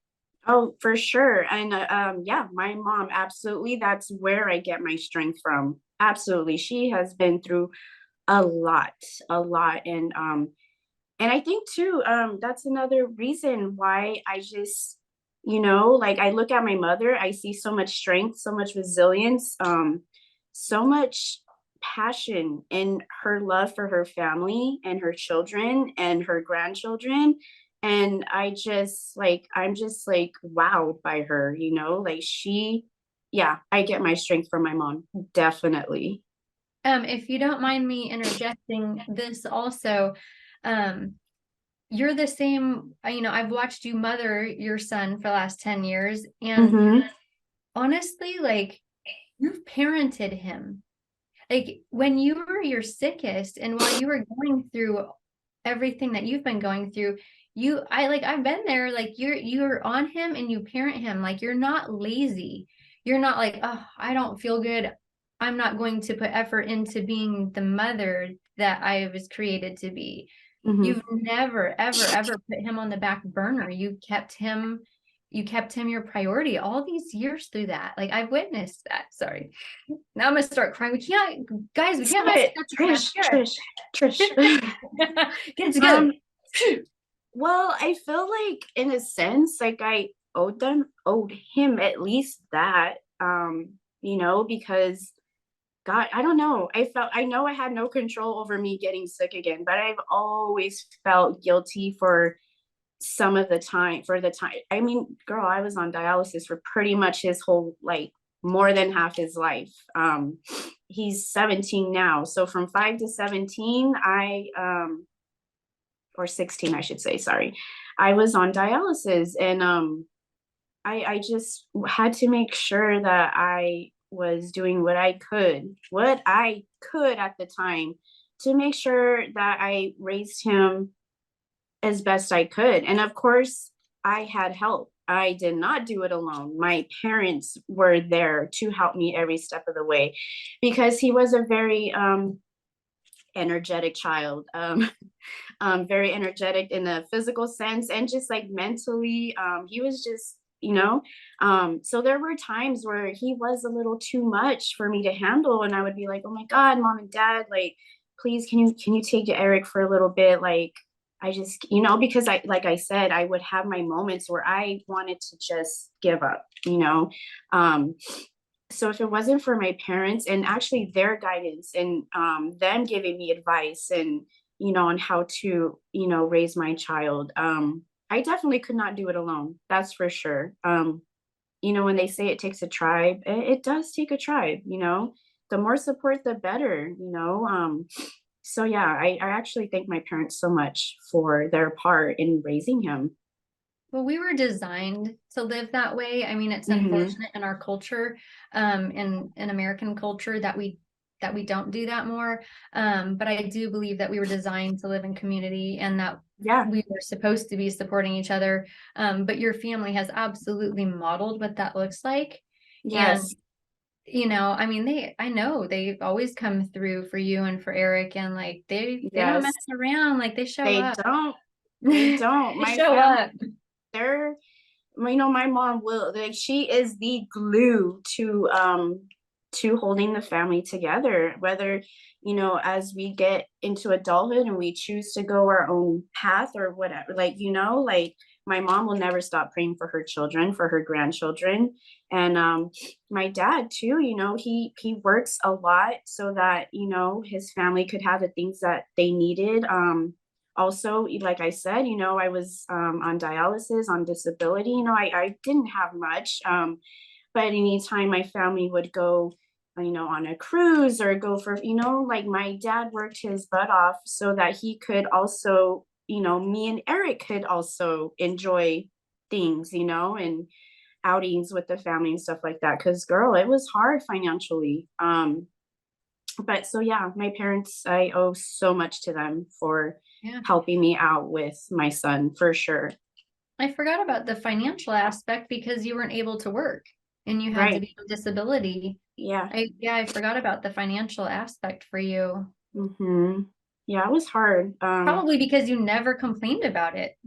Oh, for sure. And yeah, my mom, absolutely. That's where I get my strength from. Absolutely. She has been through a lot, a lot. And I think too, that's another reason why I just, you know, like I look at my mother, I see so much strength, so much resilience, so much passion in her love for her family and her children and her grandchildren. And I'm just like wowed by her, you know, like yeah, I get my strength from my mom, definitely. If you don't mind me interjecting this also, um, you're the same, you know, I've watched you mother your son for the last 10 years, and Mm-hmm. honestly, like you've parented him. Like when you were your sickest and while you were going through everything that you've been going through, I've been there, like you're on him and you parent him. Like you're not lazy. You're not like, oh, I don't feel good, I'm not going to put effort into being the mother that I was created to be. Mm-hmm. You've never, ever, ever put him on the back burner. You kept him your priority all these years through that. Like I've witnessed that. Sorry. Now I'm gonna start crying. We can't, guys, we can't Stop have it, such a Trish, here. Trish, Trish. Get it together. um, well, I feel like in a sense, like I owed him at least that, you know, because God, I don't know. I know I had no control over me getting sick again, but I've always felt guilty for for the time. I mean, girl, I was on dialysis for pretty much his whole, like more than half his life. He's 17 now. So from 5 to 17, or 16, I should say, sorry. I was on dialysis and I just had to make sure that I was doing what I could at the time to make sure that I raised him as best I could. And of course, I had help. I did not do it alone. My parents were there to help me every step of the way because he was a very energetic child, very energetic in a physical sense and just like mentally. He was just, so there were times where he was a little too much for me to handle, and I would be like, oh my God, mom and dad, like, please, can you take Eric for a little bit? Like, I just, because like I said, I would have my moments where I wanted to just give up, so if it wasn't for my parents and actually their guidance and them giving me advice and, on how to, raise my child, I definitely could not do it alone. That's for sure. When they say it takes a tribe, it does take a tribe, the more support, the better, so yeah, I actually thank my parents so much for their part in raising him. Well, we were designed to live that way. I mean, it's unfortunate in our culture, in American culture, that we don't do that more. But I do believe that we were designed to live in community and that we were supposed to be supporting each other. But your family has absolutely modeled what that looks like. Yes. And I mean, I know they've always come through for you and for Eric, and like they don't mess around, like they show up. They don't. They show up. They're, my mom will, like, she is the glue to holding the family together, whether, as we get into adulthood and we choose to go our own path or whatever, like, like my mom will never stop praying for her children, for her grandchildren. And my dad too, he works a lot so that, his family could have the things that they needed. Also, like I said, I was on dialysis, on disability. I didn't have much, but anytime my family would go, on a cruise or go for, like my dad worked his butt off so that he could also, me and Eric could also enjoy things, and outings with the family and stuff like that. Because, girl, it was hard financially. But so yeah, my parents, I owe so much to them for helping me out with my son, for sure. I forgot about the financial aspect because you weren't able to work and you had to be on disability. Yeah. I forgot about the financial aspect for you. Yeah, it was hard. Probably because you never complained about it.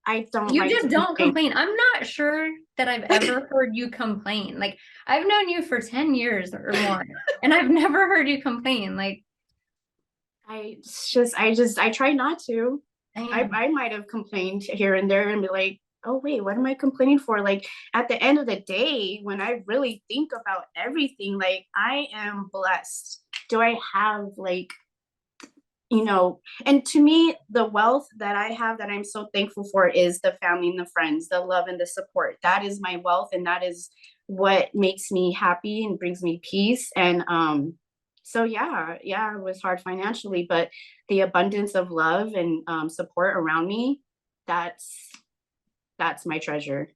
I don't. You just don't complain. I'm not sure that I've ever heard you complain. Like, I've known you for 10 years or more, and I've never heard you complain. Like, I try not to. I might have complained here and there and be like, oh wait, what am I complaining for? Like, at the end of the day, when I really think about everything, like, I am blessed. Do I have, like, and to me, the wealth that I have that I'm so thankful for is the family and the friends, the love and the support. That is my wealth, and that is what makes me happy and brings me peace. And so yeah, it was hard financially, but the abundance of love and support around me, that's my treasure.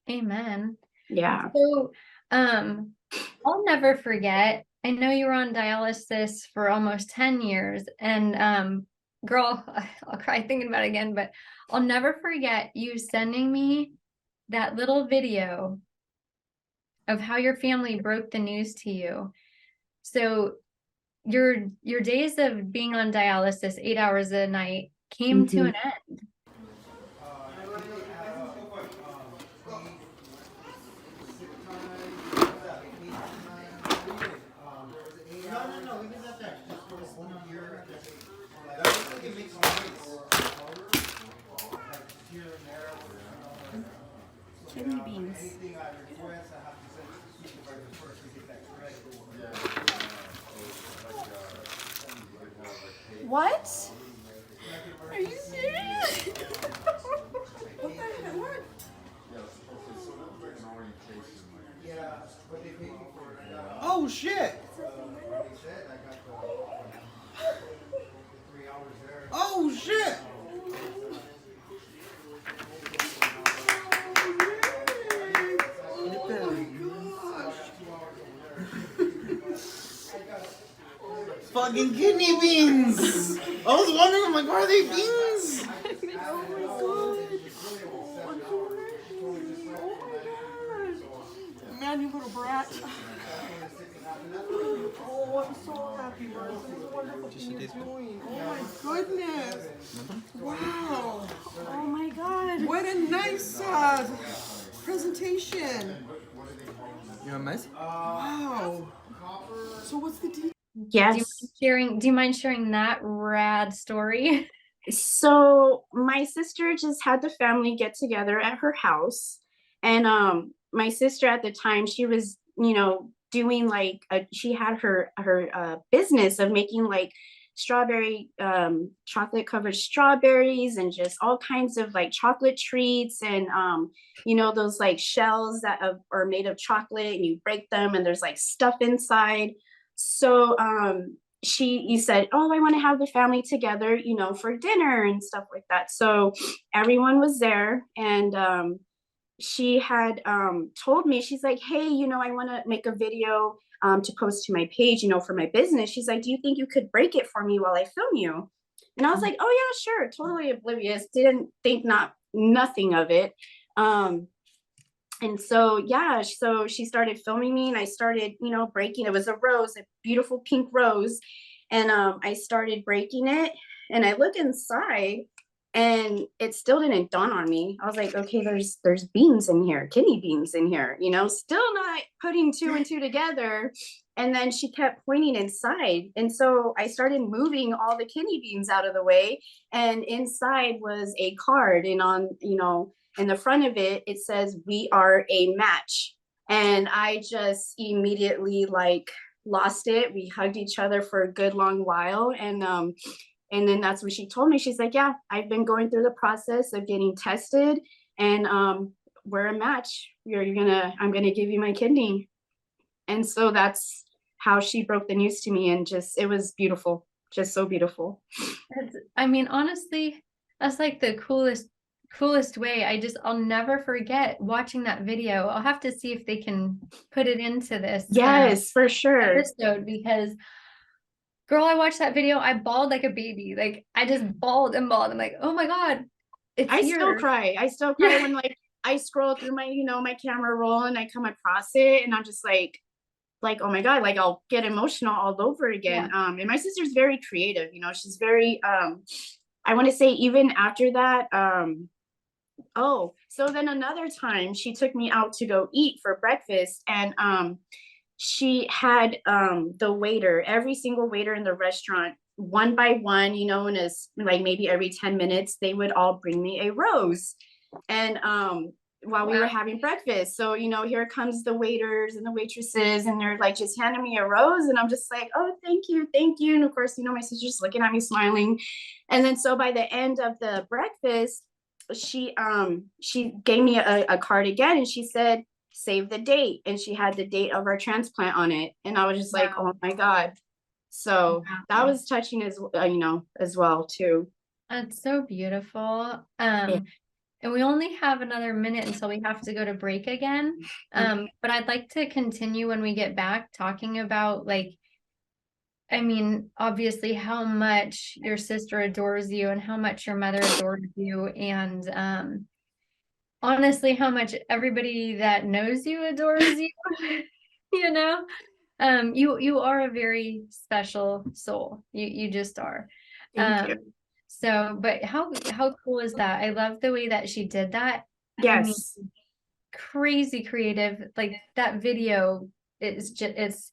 Amen. Yeah. So I'll never forget, I know you were on dialysis for almost 10 years, and girl, I'll cry thinking about it again, but I'll never forget you sending me that little video of how your family broke the news to you. So your days of being on dialysis 8 hours a night came to an end. Kidney beans. What? Are you serious? Oh shit! Oh shit! Fucking kidney beans! I was wondering, I'm like, are they beans? Oh my god! Man, you little brat. Oh, I'm so happy, Merce. This is a wonderful thing you're doing. Oh my goodness. Wow. Oh my God. What a nice presentation. You want mice? Wow. So what's the deal? Yes. Do you mind sharing that rad story? So my sister just had the family get together at her house, and my sister at the time, she was, doing like she had her business of making like strawberry chocolate covered strawberries and just all kinds of like chocolate treats, and those like shells that are made of chocolate, and you break them and there's like stuff inside. So you said, oh, I want to have the family together, for dinner and stuff like that. So everyone was there, and she had told me, she's like, hey, I want to make a video to post to my page, for my business. She's like, do you think you could break it for me while I film you? And I was like, oh yeah, sure, totally oblivious, didn't think nothing of it. And so, yeah, so she started filming me, and I started, breaking. It was a rose, a beautiful pink rose. And I started breaking it, and I look inside, and it still didn't dawn on me. I was like, okay, there's beans in here, kidney beans in here, still not putting two and two together. And then she kept pointing inside. And so I started moving all the kidney beans out of the way. And inside was a card. And on, in the front of it, it says, we are a match. And I just immediately like lost it. We hugged each other for a good long while. And then that's when she told me, she's like, yeah, I've been going through the process of getting tested, and we're a match. I'm gonna give you my kidney. And so that's how she broke the news to me. And just, it was beautiful, just so beautiful. Honestly, that's like the coolest way. I'll never forget watching that video. I'll have to see if they can put it into this for sure episode, because girl, I watched that video, I bawled like a baby. Like I just bawled and bawled. I'm like, oh my God, I still cry when like I scroll through my my camera roll and I come across it, and I'm just like, oh my God, like I'll get emotional all over again. And my sister's very creative, she's very I want to say, even after that, so then another time she took me out to go eat for breakfast, and she had the waiter, every single waiter in the restaurant, one by one, and as like maybe every 10 minutes, they would all bring me a rose. And while we were having breakfast, so here comes the waiters and the waitresses, and they're like just handing me a rose, and I'm just like, oh, thank you. And of course, my sister's looking at me smiling. And then so by the end of the breakfast, she gave me a card again, and she said, save the date, and she had the date of our transplant on it. And I was just like, oh my God. So that was touching as well too. That's so beautiful. And we only have another minute until we have to go to break again. But I'd like to continue when we get back, talking about obviously how much your sister adores you and how much your mother adores you, and honestly, how much everybody that knows you adores you. You are a very special soul. You just are. Thank you. So, but how cool is that? I love the way that she did that. Yes. Crazy creative. Like that video it's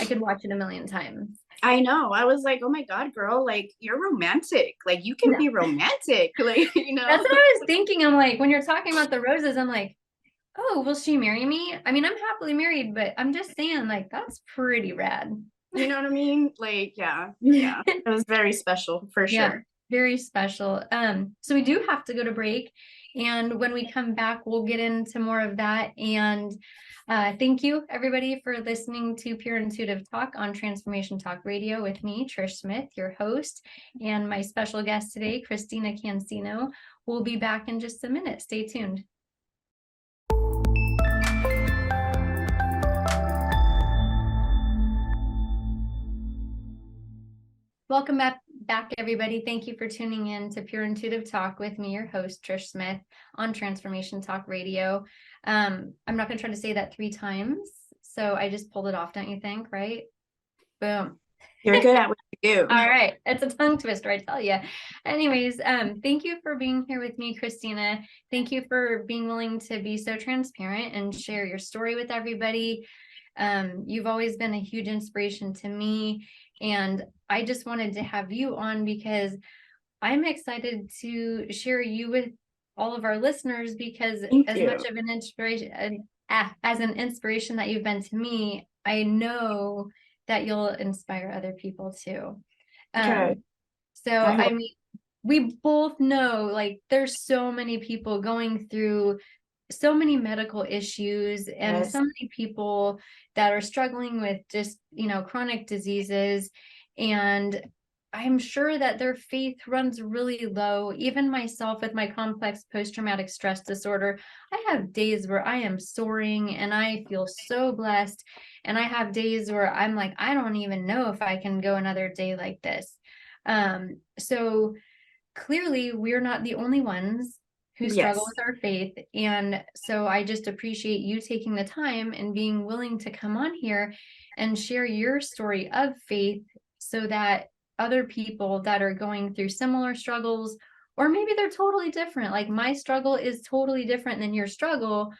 I could watch it a million times. I know. I was like, oh my God, girl, like you're romantic. Like you can be romantic. Like, That's what I was thinking. I'm like, when you're talking about the roses, I'm like, oh, will she marry me? I'm happily married, but I'm just saying, like, that's pretty rad. You know what I mean? Like, yeah. It was very special for sure. Very special. So we do have to go to break, and when we come back, we'll get into more of that. And thank you everybody for listening to Pure Intuitive Talk on Transformation Talk Radio with me, Trish Smith, your host, and my special guest today, Cristina Cancino. We'll be back in just a minute. Stay tuned. Welcome back, everybody. Thank you for tuning in to Pure Intuitive Talk with me, your host, Trish Smith, on Transformation Talk Radio. I'm not going to try to say that 3 times, so I just pulled it off, don't you think, right? Boom. You're good at what you do. All right. It's a tongue twister, I tell you. Anyways, thank you for being here with me, Cristina. Thank you for being willing to be so transparent and share your story with everybody. You've always been a huge inspiration to me, and I just wanted to have you on because I'm excited to share you with all of our listeners, because Thank as you. much of an inspiration as an inspiration that you've been to me, I know that you'll inspire other people too. Okay. So I mean, we both know like there's so many people going through so many medical issues, and Yes. so many people that are struggling with just, chronic diseases. And I'm sure that their faith runs really low. Even myself with my complex post-traumatic stress disorder, I have days where I am soaring and I feel so blessed. And I have days where I'm like, I don't even know if I can go another day like this. So clearly we're not the only ones who struggle Yes. with our faith. And so I just appreciate you taking the time and being willing to come on here and share your story of faith, so that other people that are going through similar struggles, or maybe they're totally different, like my struggle is totally different than your struggle,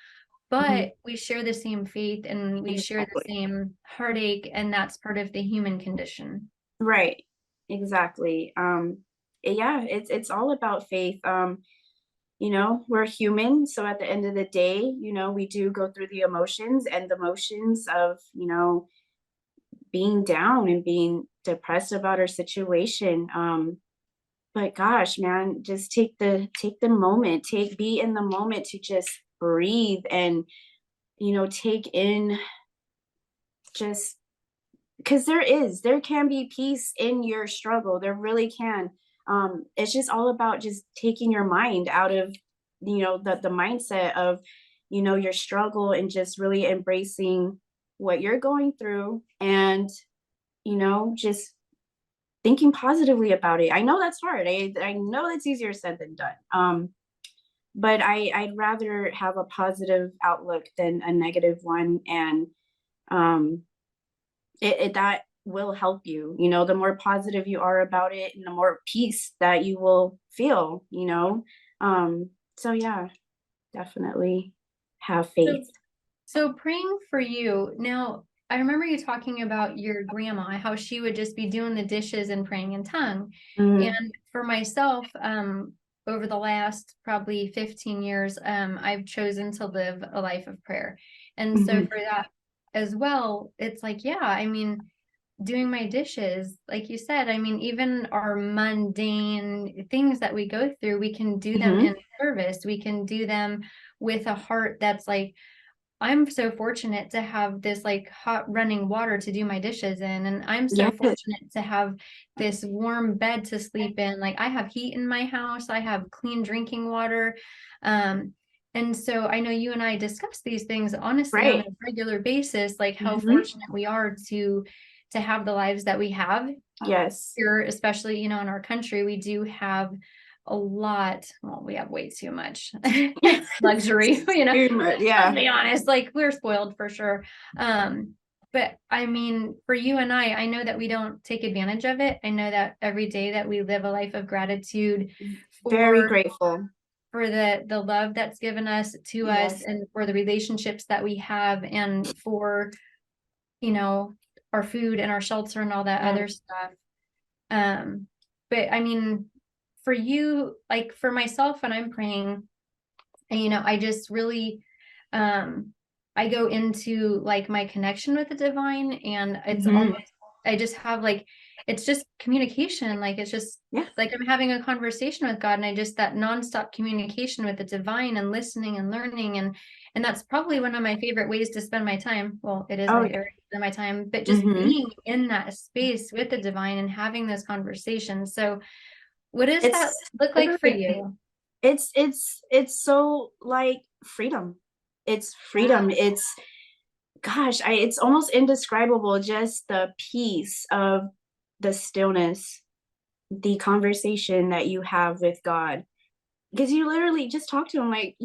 but we share the same faith and we share the Exactly. same heartache, and that's part of the human condition. Right. Exactly. Yeah, it's all about faith. We're human, so at the end of the day, we do go through the emotions, and the motions of, being down and being depressed about our situation. But gosh, man, just take the moment, be in the moment to just breathe and, take in, just because there can be peace in your struggle. There really can. It's just all about just taking your mind out of, the mindset of, your struggle, and just really embracing what you're going through, and, just thinking positively about it. I know that's hard. I know that's easier said than done. But I'd rather have a positive outlook than a negative one. And um that will help you. The more positive you are about it, and the more peace that you will feel. So yeah, definitely have faith. So praying for you now, I remember you talking about your grandma, how she would just be doing the dishes and praying in tongue. Mm, And for myself, over the last probably 15 years, I've chosen to live a life of prayer. And so mhm. for that as well, it's like, yeah, I mean, doing my dishes, like you said, I mean, even our mundane things that we go through, we can do them in Mhm. service. We can do them with a heart that's like, I'm so fortunate to have this like hot running water to do my dishes in. And I'm so Yes. fortunate to have this warm bed to sleep in. Like I have heat in my house, I have clean drinking water. And so I know you and I discuss these things honestly on a Right. regular basis, like how Mhm. fortunate we are to have the lives that we have Yes. here, especially, in our country. We do have a lot, well, we have way too much luxury, Too much, let's yeah. be honest, like we're spoiled for sure. But I mean, for you and I know that we don't take advantage of it. I know that every day that we live a life of gratitude Very for grateful. the love that's given us to us, Yes. and for the relationships that we have, and for, you know, our food and our shelter and all that Yeah. other stuff. But I mean, for you, like for myself, when I'm praying, and I just really I go into like my connection with the divine, and it's Mhm. almost, I just have like, it's just communication, like it's just Yeah. like I'm having a conversation with God, and I just, that nonstop communication with the divine and listening and learning, and that's probably one of my favorite ways to spend my time. Well, it is Oh my yeah. favorite spend my time, but just Mhm. being in that space with the divine and having those conversations. So what does that It's look like for liberating. you? It's so like freedom. It's freedom. It's gosh, it's almost indescribable, just the peace of the stillness, the conversation that you have with God. Because you literally just talk to him like,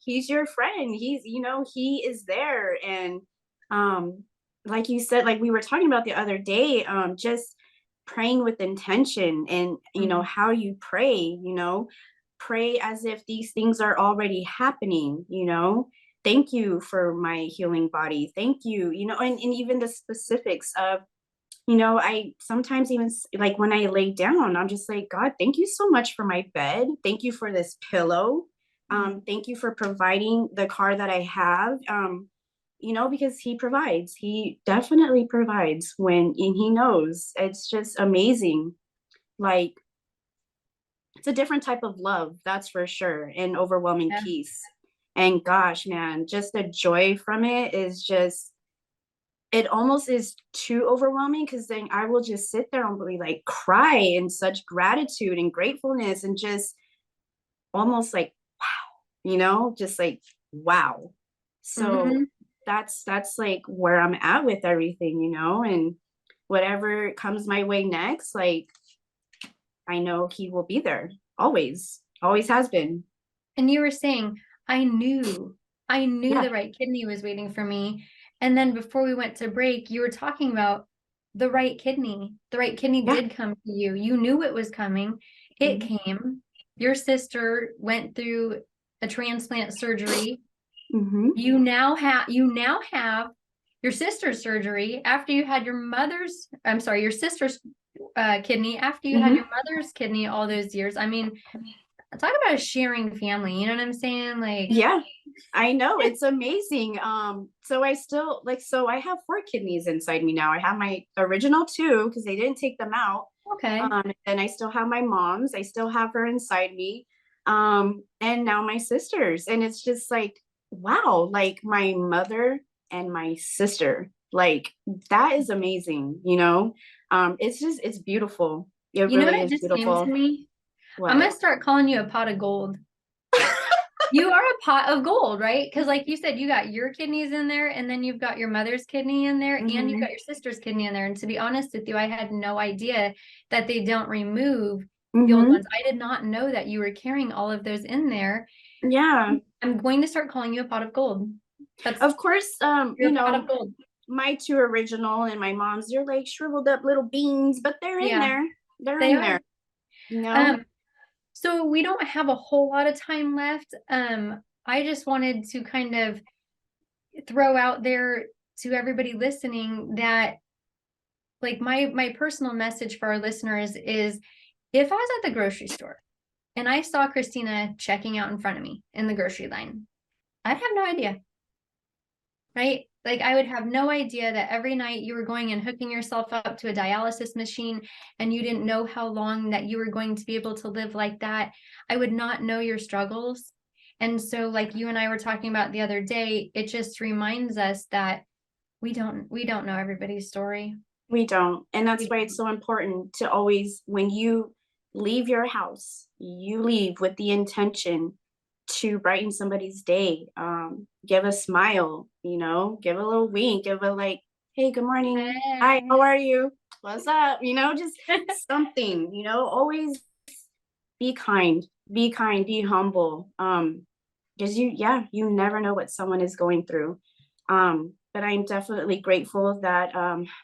he's your friend. He is there. And like you said, like we were talking about the other day, just praying with intention, and you know how you pray, pray as if these things are already happening, thank you for my healing body, thank you, and even the specifics of, I sometimes even like when I lay down, I'm just like, God, thank you so much for my bed, thank you for this pillow, thank you for providing the car that I have, because he definitely provides and he knows. It's just amazing. Like, it's a different type of love, that's for sure, and overwhelming peace. And gosh, man, just the joy from it is just, it almost is too overwhelming, because then I will just sit there and be like cry in such gratitude and gratefulness, and just almost like, wow, just like, wow. So that's like where I'm at with everything, and whatever comes my way next, like, I know he will be there always has been. And you were saying, I knew the right kidney was waiting for me. And then before we went to break, you were talking about the right kidney. The right kidney did come to you. You knew it was coming. It came. Your sister went through a transplant surgery. You now have your sister's surgery after you had your sister's kidney after you had your mother's kidney all those years. I mean, talk about a sharing family, you know what I'm saying? Like, yeah, I know, it's amazing. So I still I have 4 kidneys inside me now. I have my original 2 because they didn't take them out. Okay. And I still have my mom's, I still have her inside me. And now my sister's, and it's just like, wow, like my mother and my sister, like that is amazing, it's beautiful. It You know really what is just beautiful. came to me? What? I'm gonna start calling you a pot of gold. You are a pot of gold, right? Because like you said, you got your kidneys in there, and then you've got your mother's kidney in there, and you've got your sister's kidney in there. And to be honest with you, I had no idea that they don't remove the old ones. I did not know that you were carrying all of those in there. Yeah. I'm going to start calling you a pot of gold. That's, of course, you're a pot of gold. My 2 original and my mom's, they're like shriveled up little beans, but they're in there. They're in there. So we don't have a whole lot of time left. I just wanted to kind of throw out there to everybody listening that, like, my personal message for our listeners is, if I was at the grocery store and I saw Cristina checking out in front of me in the grocery line, I'd have no idea, right? Like, I would have no idea that every night you were going and hooking yourself up to a dialysis machine, and you didn't know how long that you were going to be able to live like that. I would not know your struggles. And so, like you and I were talking about the other day, it just reminds us that we don't know everybody's story. We don't. And that's why it's so important to always, when you leave your house, you leave with the intention to brighten somebody's day. Give a smile, give a little wink, give a like, hey, good morning. Hey. Hi, how are you? What's up? Just something, always be kind, be humble. Because you never know what someone is going through. But I'm definitely grateful that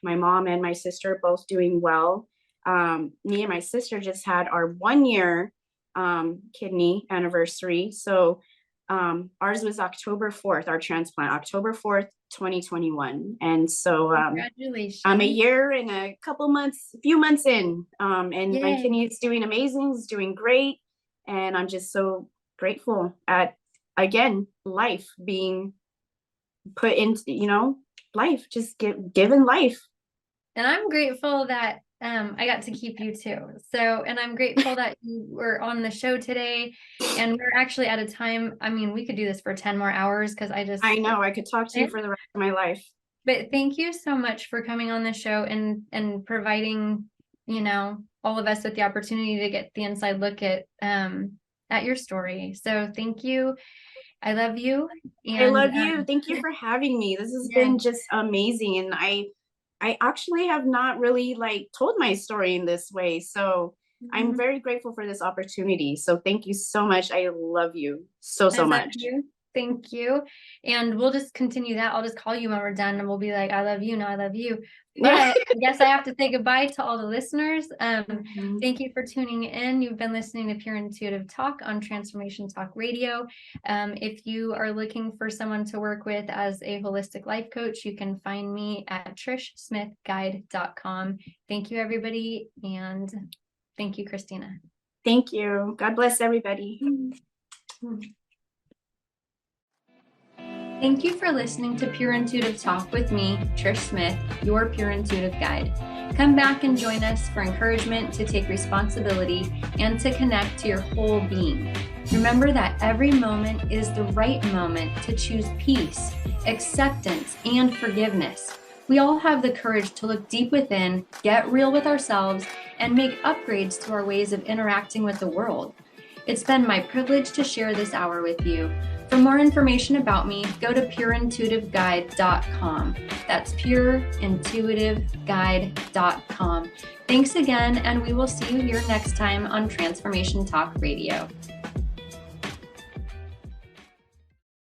my mom and my sister are both doing well. Me and my sister just had our 1-year kidney anniversary. So ours was October 4th, our transplant, October 4th, 2021. And so congratulations. I'm a year and a few months in, and my kidney is doing amazing, it's doing great. And I'm just so grateful at, again, life being put into, life, just given life. And I'm grateful that I got to keep you too. So, and I'm grateful that you were on the show today, and we're actually out of time. I mean, we could do this for 10 more hours, because I know I could talk to you for the rest of my life. But thank you so much for coming on the show and providing, all of us with the opportunity to get the inside look at your story. So thank you. I love you. And I love you. Thank you for having me. This has been just amazing. And I actually have not really told my story in this way. So I'm very grateful for this opportunity. So thank you so much. I love you so much. You. Thank you. And we'll just continue that. I'll just call you when we're done and we'll be like, I love you. No, I love you. But I guess I have to say goodbye to all the listeners. Thank you for tuning in. You've been listening to Pure Intuitive Talk on Transformation Talk Radio. If you are looking for someone to work with as a holistic life coach, you can find me at trishsmithguide.com. Thank you, everybody. And thank you, Cristina. Thank you. God bless everybody. Thank you for listening to Pure Intuitive Talk with me, Trish Smith, your Pure Intuitive Guide. Come back and join us for encouragement to take responsibility and to connect to your whole being. Remember that every moment is the right moment to choose peace, acceptance, and forgiveness. We all have the courage to look deep within, get real with ourselves, and make upgrades to our ways of interacting with the world. It's been my privilege to share this hour with you. For more information about me, go to pureintuitiveguide.com. That's pureintuitiveguide.com. Thanks again, and we will see you here next time on Transformation Talk Radio.